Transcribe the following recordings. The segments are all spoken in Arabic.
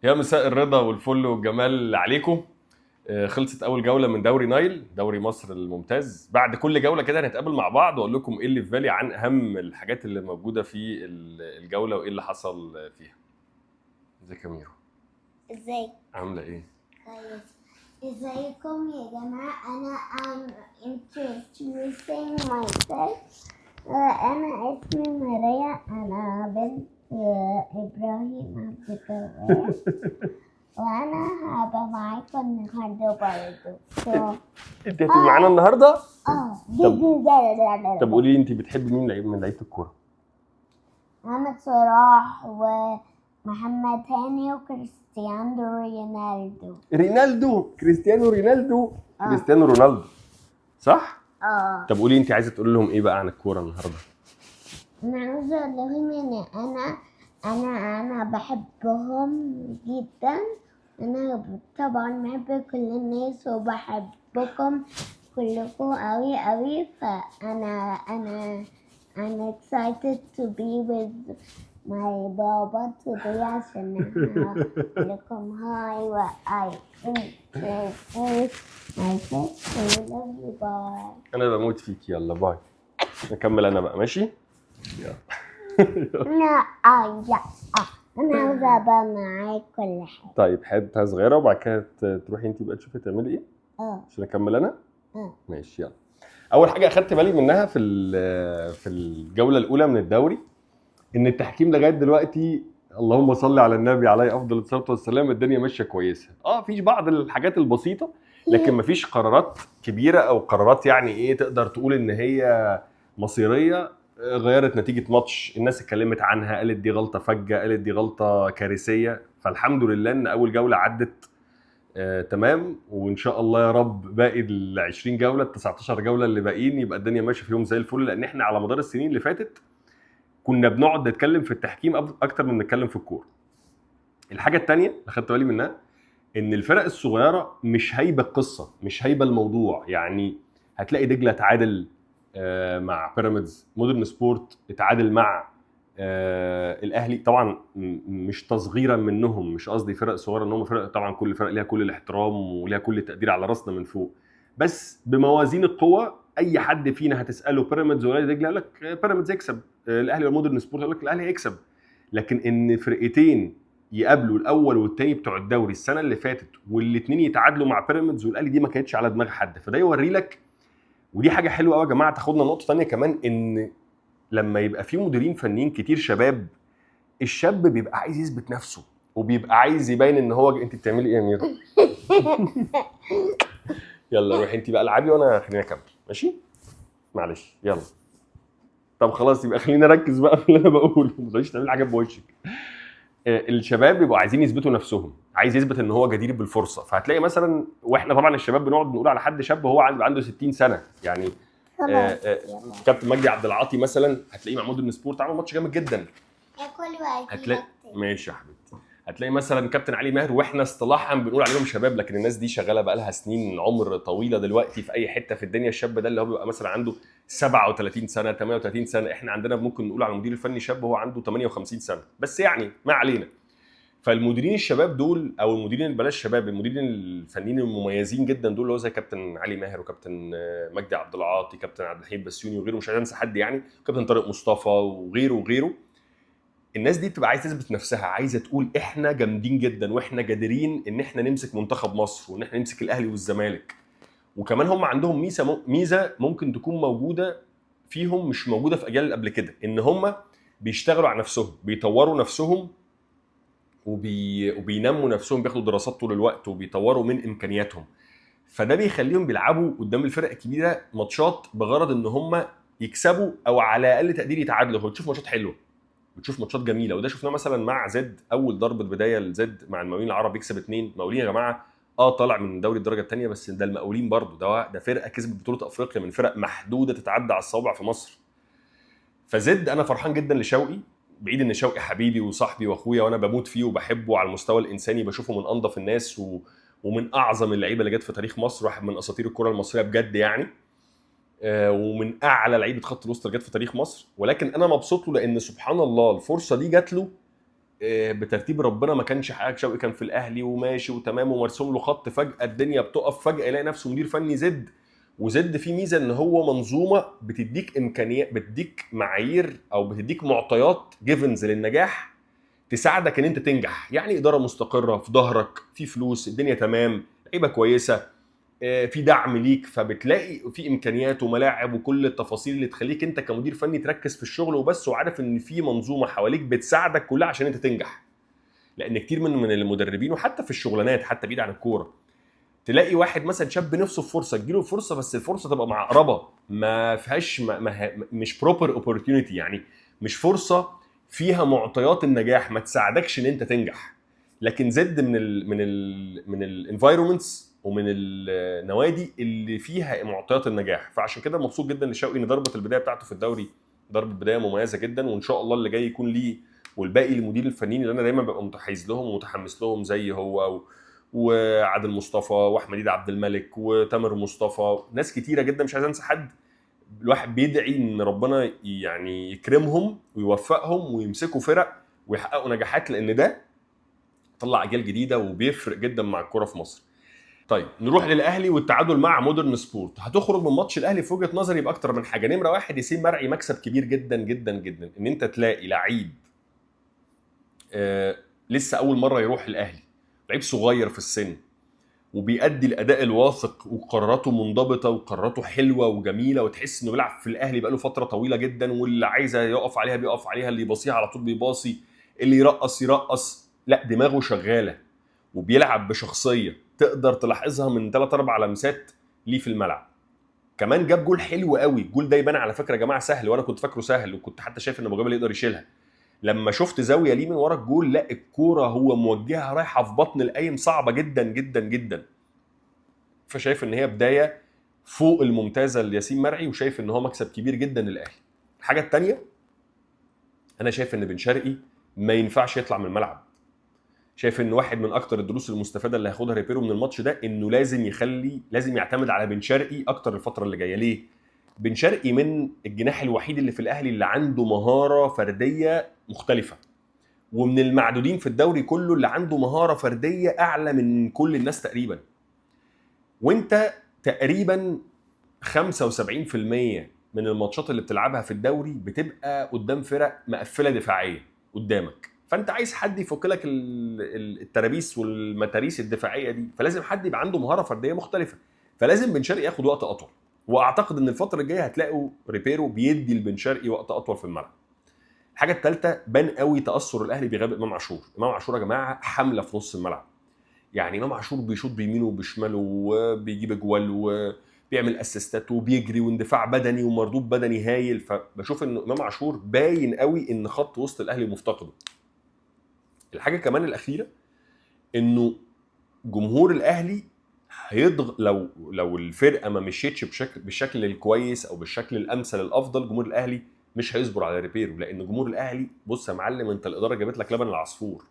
يا مساء الرضا والفل والجمال عليكم. خلصت اول جوله من دوري نايل، دوري مصر الممتاز. بعد كل جوله كده هنتقابل مع بعض واقول لكم ايه اللي في بالي عن اهم الحاجات اللي موجوده في الجوله وايه اللي حصل فيها. ازيك يا ميرو؟ ازيك؟ عامله ايه؟ كويس. ازيكم يا جماعة؟ أنا introducing myself. أنا اسمي ماريا، أنا بنت إبراهيم عبد الجواد، وأنا هبقى معاكم النهاردة برضه. انت هتبقي معانا النهارده؟ طب طب قولي لي، انت بتحبي مين من لعيبه الكوره؟ محمد صلاح ومحمد هاني وكريستيانو رونالدو. كريستيانو رونالدو، صح؟ طب قولي انت عايزه تقول لهم ايه بقى عن الكوره النهارده؟ أنا عاوزة أقول لهم إن أنا بحبهم جدا. أنا طبعا بحب كل الناس وبحبكم كلكم أوي أوي. فأنا I'm excited to be with my بابا today عشان أقول لكم هاي و I introduce myself. I love you. Bye. انا بموت فيك، يلا باي. نكمل انا بقى، ماشي؟ أنا أنا عاوزة أبقى معاك كل حاجة. طيب حته صغيره وبعد كده تروحي انت بقى تشوفي تعملي ايه عشان اكمل انا. ماشي، يلا. اول حاجه اخدت بالي منها في الجوله الاولى من الدوري ان التحكيم لغايه دلوقتي، اللهم صل على النبي عليه افضل الصلاه والسلام، الدنيا ماشيه كويسه. فيش بعض الحاجات البسيطه، لكن مفيش قرارات كبيره او قرارات يعني ايه تقدر تقول ان هي مصيريه غيرت نتيجه ماتش. الناس اتكلمت عنها، قالت دي غلطه فجه، قالت دي غلطه كارثيه. فالحمد لله ان اول جوله عدت تمام، وان شاء الله يا رب باقي ال 20 جوله، ال 19 جوله اللي باقيين يبقى الدنيا ماشيه فيهم زي الفل. لان احنا على مدار السنين اللي فاتت كنا بنقعد نتكلم في التحكيم اكتر من نتكلم في الكوره. الحاجه الثانيه اللي خدت بالي منها ان الفرق الصغيره مش هايبه القصه، مش هايبه الموضوع. يعني هتلاقي دجله تعادل مع بيراميدز، مودرن سبورت اتعادل مع الاهلي. طبعا مش تصغيرا منهم، مش قصدي فرق صغيره ان هم فرق، طبعا كل فرق ليها كل الاحترام وليها كل التقدير على راسنا من فوق، بس بموازين القوه اي حد فينا هتساله بيراميدز ولا دجله يقول لك بيراميدز يكسب، الاهلي ولا مودرن سبورت يقول لك الاهلي هيكسب. لكن ان فرقتين يقابلوا الاول والثاني بتوع الدوري السنه اللي فاتت والاثنين يتعادلوا مع بيراميدز والاهلي، دي ما كانتش على دماغ حد. فده يوري لك، ودي حاجه حلوه قوي يا جماعه. تاخدنا نقطه ثانيه كمان، ان لما يبقى في مديرين فنيين كتير شباب، الشاب بيبقى عايز يثبت نفسه وبيبقى عايز يبين ان هو انت بتعملي ايه يا ميرا؟ يلا روحي انت بقى العبي وانا خليني اكمل، ماشي؟ معلش يلا. طب خلاص يبقى خلينا نركز بقى في اللي انا بقوله، ما تقوليش تعملي حاجه بوشك. الشباب بيبقوا عايزين يثبتوا نفسهم، عايز يثبت ان هو جدير بالفرصه. فهتلاقي مثلا، واحنا طبعا الشباب بنقعد نقول على حد شاب وهو عنده 60 سنه يعني. كابتن مجدي عبد العاطي مثلا هتلاقيه مع مودرن سبورت عمل ماتش جامد جدا. هتلاقي ماشي يا حبيبتي. هتلاقي مثلا كابتن علي ماهر، واحنا اصطلاحا بنقول عليهم شباب لكن الناس دي شغاله بقى لها سنين عمر طويله دلوقتي في اي حته في الدنيا. الشاب ده اللي هو بيبقى مثلا عنده 37 سنه 38 سنه، احنا عندنا ممكن نقول على المدير الفني شاب هو عنده 58 سنه، بس يعني ما علينا. فالمديرين الشباب دول، او المديرين بلاش شباب، المديرين الفنيين المميزين جدا دول اللي هو زي كابتن علي ماهر وكابتن مجدي عبد العاطي، كابتن عبد الحليم بسيوني وغيره، مش هنسى حد يعني، كابتن طارق مصطفى وغيره. الناس دي بتبقى عايزه تثبت نفسها، عايزه تقول احنا جامدين جدا واحنا قادرين ان احنا نمسك منتخب مصر وان احنا نمسك الاهلي والزمالك. وكمان هم عندهم ميزه ممكن تكون موجوده فيهم مش موجوده في اجيال قبل كده، ان هم بيشتغلوا على نفسهم، بيطوروا نفسهم وبينموا نفسهم، بياخدوا دراسات طول الوقت وبيطوروا من امكانياتهم. فده بيخليهم بيلعبوا قدام الفرق الكبيره ماتشات بغرض ان هم يكسبوا او على اقل تقدير يتعادلوا. بتشوف ماتشات حلوه، بتشوف ماتشات جميله، وده شفناه مثلا مع زد. اول ضربه بدايه لزد مع المقاولين العرب يكسب 2. مقاولين يا جماعه طالع من دوري الدرجه الثانيه، بس ده المقاولين برضو ده فرقه كسبت بطوله افريقيا من فرق محدوده تتعدى على الصوابع في مصر. فزد انا فرحان جدا لشوقي، بعيد ان شوقي حبيبي وصاحبي واخويا وانا بموت فيه وبحبه على المستوى الانساني، بشوفه من انظف الناس ومن اعظم اللعيبه اللي جت في تاريخ مصر، واحد من اساطير الكره المصريه بجد يعني، ومن اعلى لعيبه خط الوسط اللي جت في تاريخ مصر. ولكن انا مبسوط له لان سبحان الله الفرصه دي جات له بترتيب ربنا ما كانش حاجه. شوقي كان في الاهلي وماشي وتمام ومرسوم له خط، فجاه الدنيا بتقف، فجاه يلاقي نفسه مدير فني زد. وزد فيه ميزه ان هو منظومه بتديك امكانيات، بتديك معايير او بتديك معطيات جيفنز للنجاح تساعدك ان انت تنجح. يعني اداره مستقره في ظهرك، في فلوس، الدنيا تمام، لعيبه كويسه، في دعم ليك، فبتلاقي في امكانيات وملاعب وكل التفاصيل اللي تخليك انت كمدير فني تركز في الشغل وبس، وعارف ان في منظومه حواليك بتساعدك كلها عشان انت تنجح. لان كتير من المدربين وحتى في الشغلانات حتى بعيد عن الكوره، تلاقي واحد مثلا شاب نفسه في فرصه، تجيله الفرصه بس الفرصه تبقى معقربه، ما فيهاش مش بروبر اوبورتيونيتي، يعني مش فرصه فيها معطيات النجاح ما تساعدكش ان انت تنجح. لكن زد من الانفايرمنتس ومن النوادي اللي فيها معطيات النجاح. فعشان كده مبسوط جدا لشوقي ان ضربه البدايه بتاعته في الدوري ضربه بدايه مميزه جدا، وان شاء الله اللي جاي يكون ليه والباقي المدير الفنيين اللي انا دايما ببقى متحيز لهم ومتحمس لهم، زي هو وعادل مصطفى واحمد عبد الملك وتامر مصطفى، ناس كتيره جدا مش عايز انسى حد. الواحد بيدعي ان ربنا يعني يكرمهم ويوفقهم ويمسكوا فرق ويحققوا نجاحات، لان ده طلع اجيال جديده وبيفرق جدا مع الكوره في مصر. طيب نروح للاهلي والتعادل مع مودرن سبورت. هتخرج من ماتش الاهلي في وجهه نظري باكتر من حاجه. نمره واحد، ياسين مرعي مكسب كبير جدا جدا جدا، ان انت تلاقي لعيب لسه اول مره يروح الاهلي، لعيب صغير في السن وبيأدي الاداء الواثق وقراراته منضبطه وقراراته حلوه وجميله، وتحس انه بيلعب في الاهلي بقاله فتره طويله جدا، واللي عايزه يقف عليها بيقف عليها، اللي يباصيها على طول بيباصي، اللي يرقص يرقص، لا دماغه شغاله وبيلعب بشخصيه تقدر تلاحظها من 3 4 لمسات ليه في الملعب. كمان جاب جول حلو قوي. الجول ده يبان على فكره يا جماعه سهل، وانا كنت فاكره سهل، وكنت حتى شايف ان ابو جبل يقدر يشيلها. لما شفت زاويه ليه من ورا الجول، لا الكوره هو موجهها رايحه في بطن القايم، صعبه جدا جدا جدا. فشايف ان هي بدايه فوق الممتازه لياسين مرعي، وشايف ان هو مكسب كبير جدا للاهلي. الحاجه الثانيه، انا شايف ان بن شرقي ما ينفعش يطلع من الملعب. شايف ان واحد من اكتر الدروس المستفاده اللي هياخدها ريبيرو من الماتش ده انه لازم يعتمد على بن شرقي اكتر الفتره اللي جايه. ليه؟ بن شرقي من الجناح الوحيد اللي في الاهلي اللي عنده مهاره فرديه مختلفه، ومن المعدودين في الدوري كله اللي عنده مهاره فرديه اعلى من كل الناس تقريبا. وانت تقريبا 75% من الماتشات اللي بتلعبها في الدوري بتبقى قدام فرق مقفله دفاعيه قدامك، فانت عايز حد يفك لك الترابيس والمتاريس الدفاعيه دي، فلازم حد يبقى عنده مهاره فرديه مختلفه، فلازم بن شرقي ياخد وقت اطول. واعتقد ان الفتره الجايه هتلاقوا ريبيرو بيدي لبن شرقي وقت اطول في الملعب. الحاجه الثالثه، بان قوي تاثر الاهلي بغياب امام عاشور. امام عاشور يا جماعه حمله في نص الملعب، يعني امام عاشور بيشوط بيمينه وبشماله وبيجيب اجوال وبيعمل اسيستات وبيجري واندفاع بدني ومردود بدني هايل. فبشوف ان امام عاشور باين قوي ان خط وسط الاهلي مفتقده. الحاجه كمان الاخيره، انه جمهور الاهلي لو الفرقه ما مشيتش بالشكل الكويس او بالشكل الامثل الافضل، جمهور الاهلي مش هيصبر على ريبيرو. لان جمهور الاهلي، بص يا معلم، انت الاداره جابت لك لبن العصفور،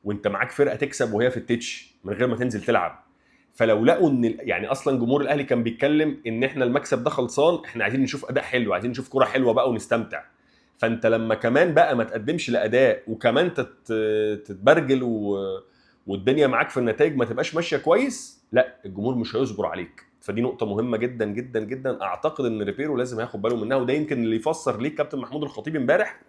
وانت معاك فرقه تكسب وهي في التتش من غير ما تنزل تلعب. فلو لقوا ان يعني اصلا جمهور الاهلي كان بيتكلم ان احنا المكسب ده خلصان، احنا عايزين نشوف اداء حلو، عايزين نشوف كوره حلوه بقى ونستمتع. فانت لما كمان بقى ما تقدمش لاداء وكمان تتبرجل والدنيا معاك في النتائج ما تبقاش ماشيه كويس، لا الجمهور مش هيصبر عليك. فدي نقطه مهمه جدا جدا جدا، اعتقد ان ريبيرو لازم ياخد باله منها. وده يمكن اللي يفسر ليه كابتن محمود الخطيب امبارح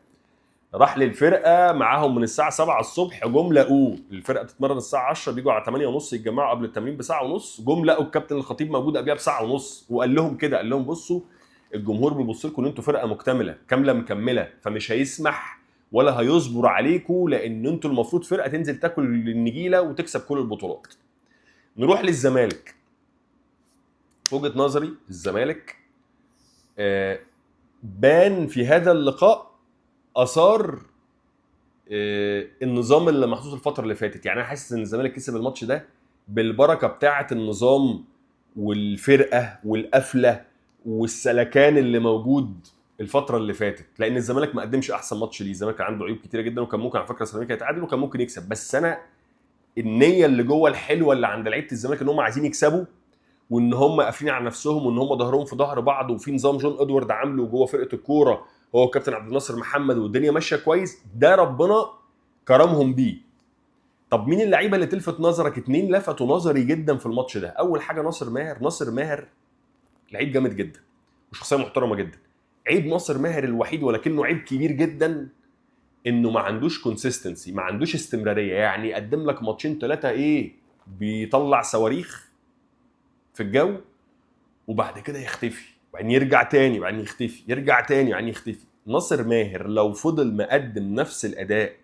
راح للفرقه معاهم من الساعه 7 الصبح، جم لقوه الفرقه بتتمرن الساعه 10، بيجوا على 8:30 يتجمعوا قبل التمرين بساعه ونص، جم لقوا الكابتن الخطيب موجود قبلها بساعه ونص، وقال لهم كده، قال لهم بصوا الجمهور بيبص لكم ان انتوا فرقه مكتمله كامله مكمله، فمش هيسمح ولا هيصبر عليكم، لان انتوا المفروض فرقه تنزل تاكل النجيله وتكسب كل البطولات. نروح للزمالك. وجهه نظري الزمالك بان في هذا اللقاء اثار النظام اللي محطوط الفتره اللي فاتت. يعني انا حاسس ان الزمالك كسب الماتش ده بالبركه بتاعه النظام والفرقه والقفله والسلكان اللي موجود الفتره اللي فاتت، لان الزمالك ما قدمش احسن ماتش ليه. الزمالك عنده عيوب كتيره جدا، وكان ممكن على فكره الزمالك يتعادل وكان ممكن يكسب، بس انا النيه اللي جوه الحلوه اللي عند لعيبه الزمالك ان هم عايزين يكسبوا، وان هم قافلين على نفسهم، وان هم ظهرهم في ظهر بعض، وفي نظام جون ادوارد عامله جوه فرقه الكوره هو كابتن عبد الناصر محمد، والدنيا ماشيه كويس. ده ربنا كرمهم بيه. طب مين اللعيبه اللي تلفت نظرك؟ 2 لفتوا نظري جدا في الماتش ده. اول حاجه ناصر ماهر. ناصر ماهر لعيب جامد جدا وشخصيه محترمه جدا. عيب ناصر ماهر الوحيد ولكنه عيب كبير جدا انه ما عندوش كونسيستنسي، ما عندوش استمراريه. يعني يقدم لك ماتشين 3 ايه بيطلع صواريخ في الجو وبعد كده يختفي، وبعدين يرجع تاني، وبعدين يختفي، يرجع تاني، وبعدين يختفي. ناصر ماهر لو فضل مقدم نفس الاداء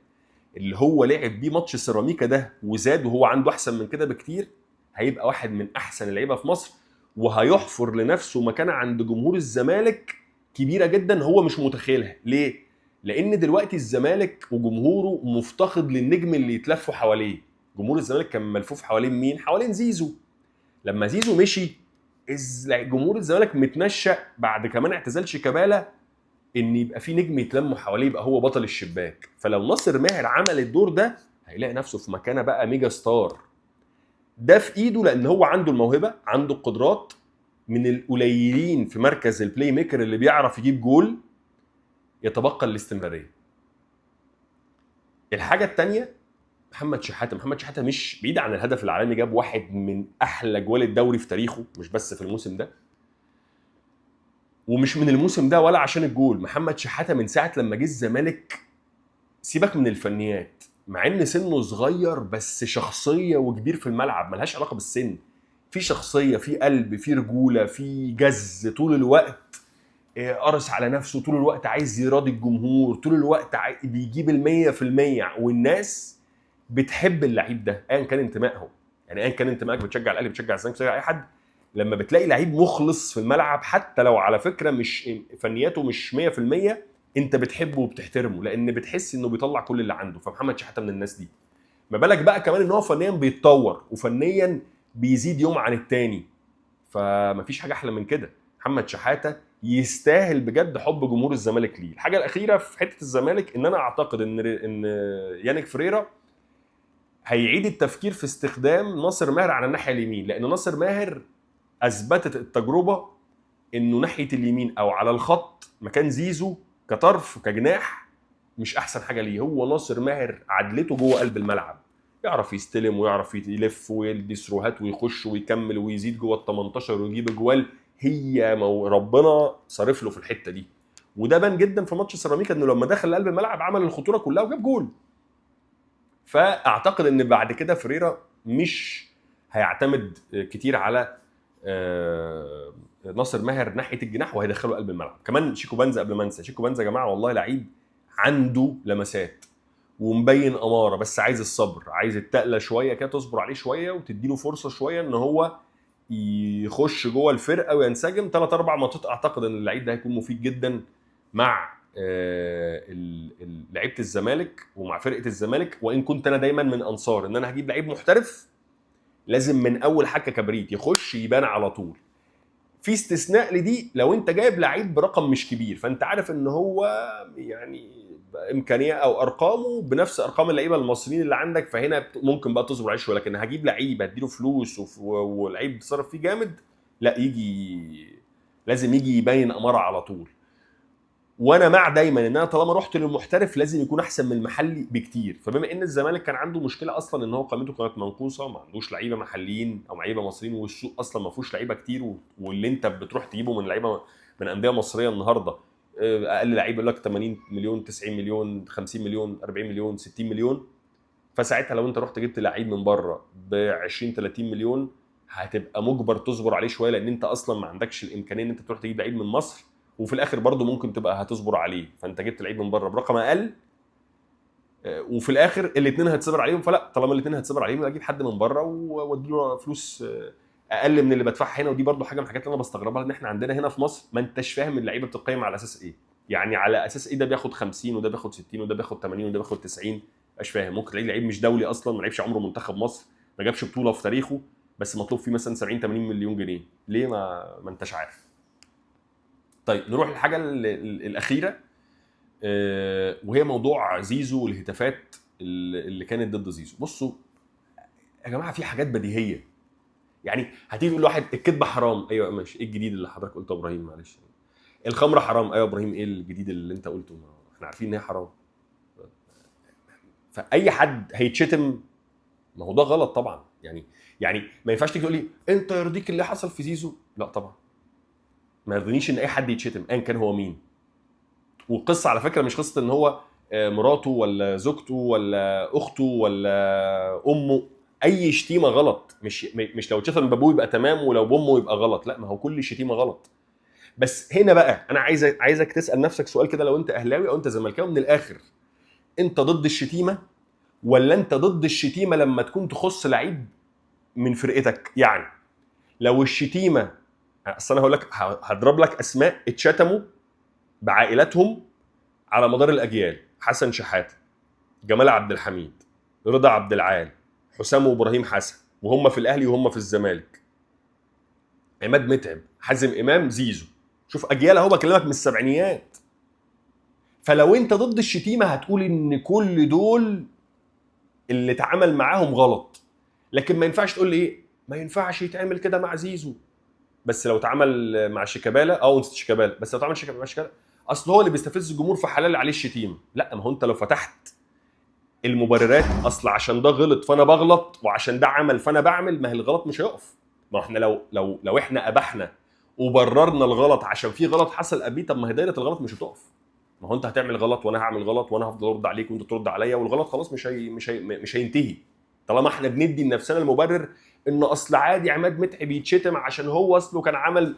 اللي هو لعب بيه ماتش سيراميكا ده وزاد وهو عنده احسن من كده بكتير، هيبقى واحد من احسن اللعيبه في مصر، وهيحفر لنفسه مكانه عند جمهور الزمالك كبيره جدا هو مش متخيلها. ليه؟ لان دلوقتي الزمالك وجمهوره مفتقد للنجم اللي يتلفوا حواليه. جمهور الزمالك كان ملفوف حوالين مين؟ حوالين زيزو. لما زيزو مشي جمهور الزمالك متنشأ بعد كمان اعتزال شيكابالا ان يبقى في نجم يتلموا حواليه يبقى هو بطل الشباك. فلو ناصر ماهر عمل الدور ده هيلاقي نفسه في مكانه بقى ميجا ستار. ده في ايده لان هو عنده الموهبه، عنده القدرات، من القليلين في مركز البلاي ميكر اللي بيعرف يجيب جول. يتبقى الاستمراريه. الحاجه الثانيه محمد شحاته. محمد شحاته مش بعيد عن الهدف العالمي، جاب واحد من احلى جوال الدوري في تاريخه، مش بس في الموسم ده ومش من الموسم ده ولا عشان الجول. محمد شحاته من ساعه لما جه الزمالك، سيبك من الفنيات، مع ان سنه صغير بس شخصيه وكبير في الملعب، ملهاش علاقه بالسن. في شخصيه، في قلب، في رجوله، في جز طول الوقت، قرص على نفسه طول الوقت، عايز يراضي الجمهور طول الوقت، بيجيب 100%، والناس بتحب اللعيب ده ايا كان انتمائهم. يعني ايا كان انتمائك، بتشجع الاهلي، بتشجع الزمالك، بتشجع اي حد، لما بتلاقي لعيب مخلص في الملعب حتى لو على فكره مش فنياته مش 100%، انت بتحبه وبتحترمه لان بتحس انه بيطلع كل اللي عنده. فمحمد شحاته من الناس دي. ما بالك بقى كمان ان هو فنيا بيتطور وفنيا بيزيد يوم عن التاني، فمفيش حاجه احلى من كده. محمد شحاته يستاهل بجد حب جمهور الزمالك ليه. الحاجه الاخيره في حته الزمالك ان انا اعتقد ان يانيك فريرا هيعيد التفكير في استخدام ناصر ماهر على الناحيه اليمين، لان ناصر ماهر اثبتت التجربه انه ناحيه اليمين او على الخط مكان زيزو كطرف كجناح مش احسن حاجه ليه. هو ناصر ماهر عدلته جوه قلب الملعب، يعرف يستلم ويعرف يلف ويدي سروهات ويخش ويكمل ويزيد جوه ال 18 ويجيب اجوال. هي ربنا صارف له في الحته دي، وده بان جدا في ماتش سيراميكا انه لما دخل قلب الملعب عمل الخطوره كلها وجاب جول. فاعتقد ان بعد كده فريرا مش هيعتمد كتير على ناصر ماهر ناحيه الجناح وهيدخله قلب الملعب. كمان شيكو بنزا، قبل ما انسى، شيكو بنزا يا جماعه والله لعيب عنده لمسات ومبين اماره، بس عايز الصبر، عايز التقله شويه كده، تصبر عليه شويه وتديله فرصه شويه ان هو يخش جوه الفرقه وينسجم 3-4 ماتشات. اعتقد ان اللعيب ده هيكون مفيد جدا مع لعيبه الزمالك ومع فرقه الزمالك. وان كنت انا دايما من انصار ان انا هجيب لعيب محترف لازم من اول حكه كبريت يخش يبان على طول. في استثناء لدي لو انت جايب لعيب برقم مش كبير، فانت عارف ان هو يعني امكانيه او ارقامه بنفس ارقام اللعيبه المصريين اللي عندك، فهنا ممكن بقى تصبر عليه شويه. لكن هجيب لعيب اديله فلوس ولعيب بيتصرف فيه جامد، لا، لازم يجي يبين اماره على طول. وانا مع دايما ان انا طالما رحت للمحترف لازم يكون احسن من المحلي بكتير. فبما ان الزمالك كان عنده مشكله اصلا ان هو قيمته كانت منقوصه، ما عندوش لعيبه محليين او لعيبه مصريين، والسوق اصلا ما فيهوش لعيبه كتير، واللي انت بتروح تجيبه من لعيبه من انديه مصريه النهارده اقل لعيب يقول لك 80 مليون، 90 مليون، 50 مليون، 40 مليون، 60 مليون. فساعتها لو انت رحت جبت لعيب من بره ب 20 30 مليون هتبقى مجبر تصبر عليه شويه، لان انت اصلا ما عندكش الامكانيه ان انت تروح تجيب لعيب من مصر، وفي الاخر برضو ممكن تبقى هتصبر عليه. فانت جبت لعيب من بره برقم اقل وفي الاخر الاثنين هتصبر عليهم. فلا، طالما الاثنين هتصبر عليهم اجيب حد من بره واديله فلوس اقل من اللي بدفعها هنا. ودي برضو حاجه من الحاجات اللي انا بستغربها، ان احنا عندنا هنا في مصر ما انتش فاهم اللعيبه بتقيم على اساس ايه. يعني على اساس ايه ده بياخد 50 وده بياخد 60 وده بياخد 80 وده بياخد 90؟ مش فاهم. ممكن تلاقي لعيب مش دولي اصلا، ما لعبش عمره منتخب مصر، ما جابش بطوله في تاريخه، بس مطلوب فيه مثلا 70 80 مليون جنيه. ليه؟ ما انتش عارف. طيب نروح للحاجه الاخيره وهي موضوع زيزو والهتافات اللي كانت ضد زيزو. بصوا يا جماعه، في حاجات بديهيه. يعني هتيجي تقول لواحد الكذبه حرام، ايوه ماشي، ايه الجديد اللي حضرتك قلته يا ابراهيم؟ معلش. الخمره حرام، ايوه يا ابراهيم، ايه الجديد اللي انت قلته؟ احنا عارفين ان هي حرام. فاي حد هيتشتم ما هو ده غلط طبعا. يعني ما ينفعش تيجي تقول لي انت يرضيك اللي حصل في زيزو. لا طبعا ما يرضينيش ان اي حد يتشتم ايا كان هو مين. والقصه على فكره مش قصه ان هو مراته ولا زوجته ولا اخته ولا امه. اي شتيمه غلط. مش لو اتشتم بابوه يبقى تمام ولو بامه يبقى غلط. لا ما هو كل شتيمه غلط. بس هنا بقى انا عايزك تسال نفسك سؤال كده، لو انت اهلاوي او انت زملكاوي من الاخر، انت ضد الشتيمه ولا انت ضد الشتيمه لما تكون تخص لعيب من فرقتك؟ يعني لو الشتيمه، اصل انا هقول لك هضرب لك اسماء اتشتموا بعائلاتهم على مدار الاجيال: حسن شحاته، جمال عبد الحميد، رضا عبد العال، حسام وابراهيم حسن، وهم في الاهلي وهم في الزمالك، عماد متعب، حازم امام، زيزو. شوف اجيال اهو، بكلمك من السبعينيات. فلو انت ضد الشتيمه هتقول ان كل دول اللي اتعامل معاهم غلط. لكن ما ينفعش تقول لي ايه، ما ينفعش يتعمل كده مع زيزو، بس لو اتعمل مع شيكابالا او نسيت شيكابالا، بس لو اتعمل مع شيكابالا اصل هو اللي بيستفز الجمهور فحلال عليه الشتيمه. لا ما هو انت لو فتحت المبررات، اصل عشان ده غلط فانا بغلط وعشان ده عمل فانا بعمل، ما هي الغلط مش هيقف. ما احنا لو احنا ابحنا وبررنا الغلط عشان في غلط حصل قبليه، طب ما هي دايره الغلط مش هتقف. ما هو انت هتعمل غلط وانا هعمل غلط وانا هفضل ارد عليك وانت ترد عليا، والغلط خلاص مش هينتهي طالما احنا بندي لنفسنا المبرر ان اصل عادي عماد متعب يتشتم عشان هو اصله كان عمل،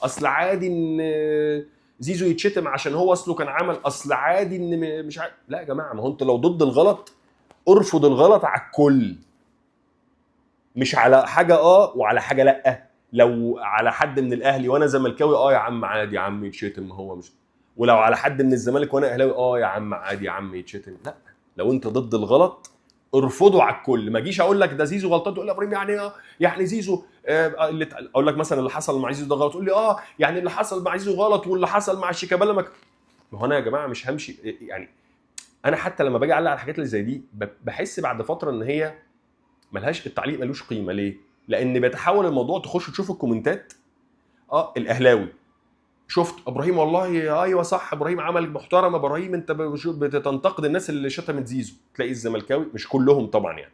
اصل عادي ان زيزو يتشتم عشان هو اصله كان عمل، اصل عادي ان مش عادي. لا يا جماعه، ما هو انت لو ضد الغلط ارفض الغلط على الكل، مش على حاجه وعلى حاجه لا. لو على حد من الاهلي وانا زملكاوي يا عم عادي يا عم يتشتم، هو مش. ولو على حد من الزمالك وانا اهلاوي يا عم عادي يا عم يتشتم. لا، لو انت ضد الغلط ارفضه على الكل. ما اجيش اقول لك ده زيزو غلطان تقول لي يا ابراهيم يعني زيزو اللي اقول لك مثلا اللي حصل مع زيزو ده غلط، تقول لي يعني اللي حصل مع زيزو غلط واللي حصل مع شيكابالا ما هو انا يا جماعه مش همشي. يعني انا حتى لما باجي اعلق على الحاجات اللي زي دي بحس بعد فتره ان هي ملهاش، التعليق ملوش قيمه. ليه؟ لان بيتحول الموضوع تخش تشوف الكومنتات. الاهلاوي شفت ابراهيم والله ايوه صح، ابراهيم عمل محترم، ابراهيم انت بتنتقد الناس اللي شتمت زيزو. تلاقي الزملكاوي، مش كلهم طبعا يعني،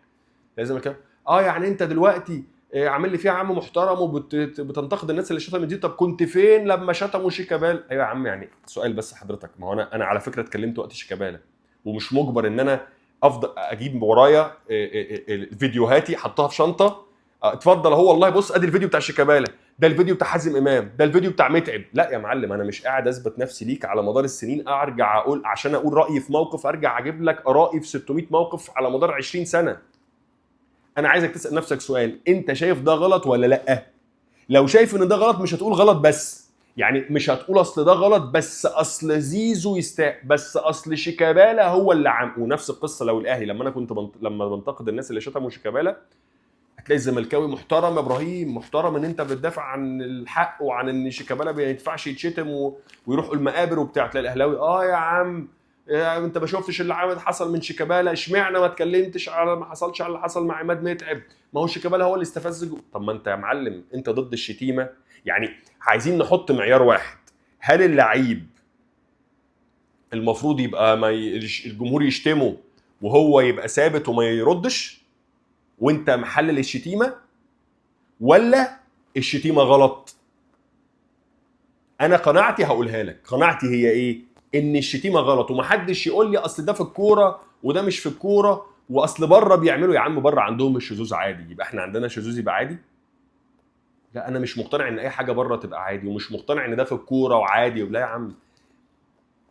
تلاقي الزملكاوي يعني انت دلوقتي عامل لي فيها عم محترم وبتنتقد الناس اللي شتمت زيزو، طب كنت فين لما شتموا شيكابالا؟ ايوه يا عم، يعني سؤال بس حضرتك، ما هو انا على فكره اتكلمت وقت شيكابالا ومش مجبر ان انا افضل اجيب ورايا فيديوهاتي حطها في شنطه اتفضل اهو والله بص ادي الفيديو بتاع شيكابالا، ده الفيديو بتاع حازم امام، ده الفيديو بتاع متعب. لا يا معلم، انا مش قاعد اثبت نفسي ليك على مدار السنين ارجع اقول عشان اقول رايي في موقف ارجع اجيب لك ارائي في 600 موقف على مدار 20 سنه. انا عايزك تسال نفسك سؤال، انت شايف ده غلط ولا لا؟ لو شايف ان ده غلط مش هتقول غلط بس، يعني مش هتقول اصل ده غلط بس اصل زيزو يستاهل بس اصل شيكابالا هو اللي ونفس القصه لو الاهلي لما انا كنت لما بنتقد الناس اللي شتموا شيكابالا، هتلاقي الزملكاوي محترم يا ابراهيم، محترم ان انت بتدافع عن الحق وعن ان شيكابالا ما ينفعش يتشتم ويروحوا المقابر وبتاع. تلاقي الاهلاوي يا عم انت ما شفتش اللي حصل من شيكابالا، اشمعنى ما اتكلمتش على ما حصلش على اللي حصل مع عماد متعب؟ ما هو شيكابالا هو اللي استفز. طب ما انت يا معلم انت ضد الشتيمه. يعني عايزين نحط معيار واحد، هل اللعيب المفروض يبقى الجمهور يشتمه وهو يبقى ثابت وما يردش وانت محلل الشتيمه، ولا الشتيمه غلط؟ انا قناعتي هقولها لك، قناعتي هي ايه؟ ان الشتيمه غلط، ومحدش يقول لي اصل ده في الكوره وده مش في الكوره واصل بره بيعملوا. يا عم بره عندهم الشذوذ عادي، يبقى احنا عندنا شذوذ يبقى عادي؟ لا، انا مش مقتنع ان اي حاجه بره تبقى عادي، ومش مقتنع ان ده في الكوره وعادي. ولا يا عم،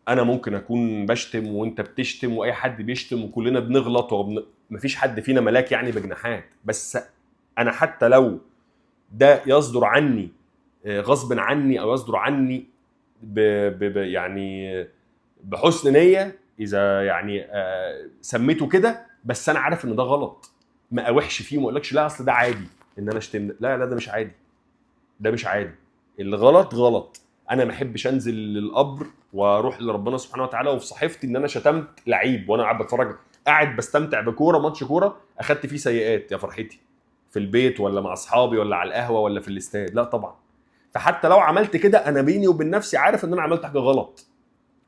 انا ممكن اكون بشتم وانت بتشتم واي حد بيشتم وكلنا بنغلط مفيش حد فينا ملاك يعني بجناحات. بس انا حتى لو ده يصدر عني غصب عني او يصدر عني يعني بحسن نيه، اذا يعني سميته كده، بس انا عارف ان ده غلط، ما اوحش فيه وما اقولكش لا اصل ده عادي ان انا اشتم. لا ده مش عادي، ده مش عادي. الغلط غلط. انا ما احبش انزل للقبر واروح لربنا سبحانه وتعالى وفي صحيفتي ان انا شتمت لعيب وانا قاعد بتفرج، قاعد بستمتع بكوره، ماتش كوره اخدت فيه سيئات، يا فرحتي في البيت ولا مع اصحابي ولا على القهوه ولا في الاستاد. لا طبعا. فحتى لو عملت كده انا بيني وبين نفسي عارف ان انا عملت حاجه غلط،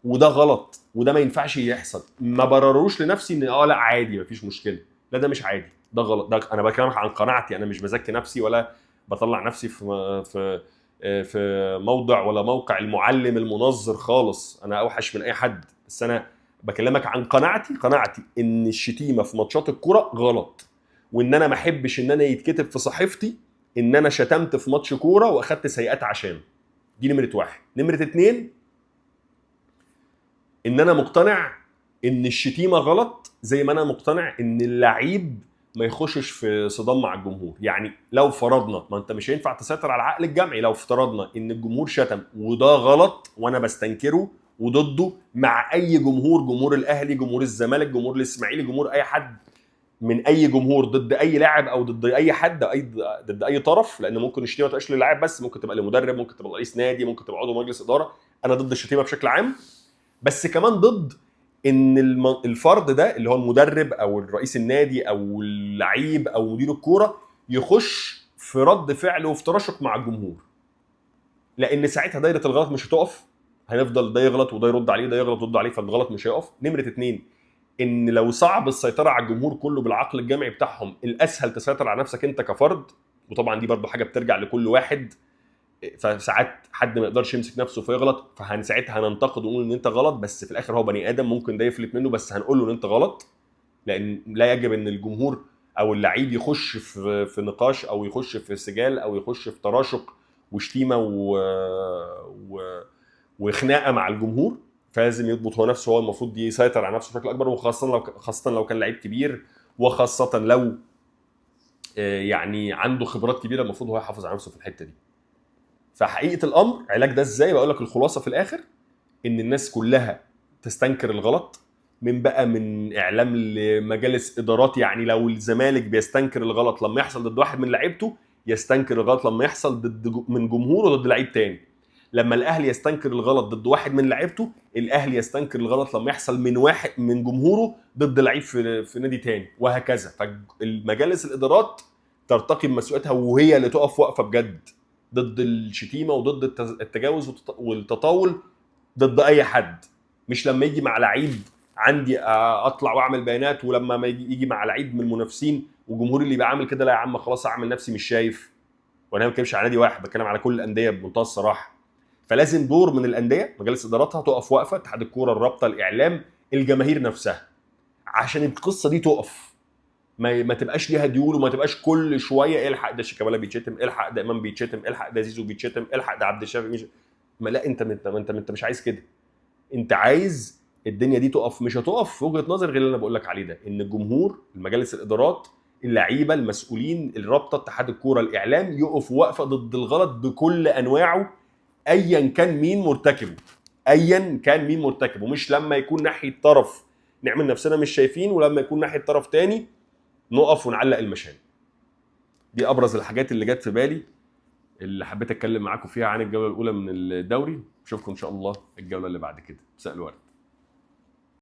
وده غلط وده ما ينفعش يحصل، ما برروش لنفسي ان لا عادي مفيش مشكله، لا ده مش عادي، ده غلط، ده انا بكلمك عن قناعتي، انا مش بزكي نفسي ولا بطلع نفسي في موضع ولا موقع المعلم المنظر خالص، انا اوحش من اي حد، بس انا بكلمك عن قناعتي ان الشتيمه في ماتشات الكوره غلط، وان انا ما احبش ان انا يتكتب في صحيفتي ان انا شتمت في ماتش كوره واخدت سيئات عشان. دي نمره واحد. نمره اتنين، ان انا مقتنع ان الشتيمه غلط زي ما انا مقتنع ان اللعيب ما يخشش في صدام مع الجمهور. يعني لو فرضنا، ما انت مش هينفع تسيطر على العقل الجمعي، لو افترضنا ان الجمهور شتم وده غلط وانا بستنكره وضده، مع اي جمهور، جمهور الاهلي، جمهور الزمالك، جمهور الاسماعيلي، جمهور اي حد، من اي جمهور ضد اي لاعب او ضد اي حد أو ضد اي طرف، لان ممكن الشتيمه ما تبقاش للاعب بس، ممكن تبقى لمدرب، ممكن تبقى رئيس نادي، ممكن تبقى عضو مجلس اداره. انا ضد الشتيمه بشكل عام، بس كمان ضد ان الفرد ده اللي هو المدرب او الرئيس النادي او اللعيب او مدير الكوره يخش في رد فعل وفي تراشق مع الجمهور، لان ساعتها دايره الغلط مش هتقف، هنفضل ده يغلط وده يرد عليه، ده يغلط ويرد عليه، فالغلط مش هيقف. نمره اتنين، ان لو صعب السيطره على الجمهور كله بالعقل الجمعي بتاعهم، الاسهل تسيطر على نفسك انت كفرد، وطبعا دي برضو حاجه بترجع لكل واحد، فساعات حد ما يقدرش يمسك نفسه فيغلط، فساعتها هننتقد ونقول ان انت غلط، بس في الاخر هو بني ادم ممكن ده يفلت منه، بس هنقول له ان انت غلط، لان لا يجب ان الجمهور او اللعيب يخش في نقاش او يخش في سجال او يخش في تراشق وشتيمه وخناقه مع الجمهور، فلازم يضبط هو نفسه، هو المفروض يسيطر على نفسه بشكل اكبر، وخاصه لو كان لعيب كبير، وخاصه لو يعني عنده خبرات كبيره، المفروض هو يحافظ على نفسه في الحته دي. فحقيقه الامر علاج ده ازاي؟ بقول لك الخلاصه في الاخر، ان الناس كلها تستنكر الغلط، من اعلام لمجالس ادارات. يعني لو الزمالك بيستنكر الغلط لما يحصل ضد واحد من لعيبته، يستنكر الغلط لما يحصل من جمهوره ضد لعيب تاني. لما الاهلي يستنكر الغلط ضد واحد من لعيبته، الاهلي يستنكر الغلط لما يحصل من واحد من جمهوره ضد لعيب في نادي تاني، وهكذا. فالمجالس الادارات ترتقي بمسؤوليتها وهي اللي تقف وقفه بجد ضد الشتيمه وضد التجاوز والتطاول ضد اي حد. مش لما يجي مع لعيب عندي اطلع واعمل بيانات، ولما ما يجي مع لعيب من المنافسين وجمهوري اللي بيعمل كده، لا يا عم خلاص اعمل نفسي مش شايف. وانا ما بتكلمش على نادي واحد، بتكلم على كل الانديه بمنتهى الصراحه. فلازم دور من الانديه، مجالس اداراتها تقف وقفه، اتحاد الكوره، الرابطه، الاعلام، الجماهير نفسها، عشان القصه دي تقف، ما تبقاش ليها ديول، وما تبقاش كل شويه الحق ده شيكابالا بيتشتم، الحق ده امام بيتشتم، الحق ده زيزو بيتشتم، الحق ده عبد الشافي مش ما لا انت مش عايز كده. انت عايز الدنيا دي تقف. مش هتقف في وجهه نظر غير اللي انا بقول لك عليه ده، ان الجمهور، المجالس الادارات، اللعيبه، المسؤولين، الرابطه، اتحاد الكوره، الاعلام، يقف وقفه ضد الغلط بكل انواعه، ايا كان مين مرتكبه. مش لما يكون ناحيه طرف نعمل نفسنا مش شايفين، ولما يكون ناحيه طرف تاني نقف ونعلق المشاهد. دي ابرز الحاجات اللي جت في بالي، اللي حبيت اتكلم معاكم فيها عن الجوله الاولى من الدوري. اشوفكم ان شاء الله الجوله اللي بعد كده. مساء الورد.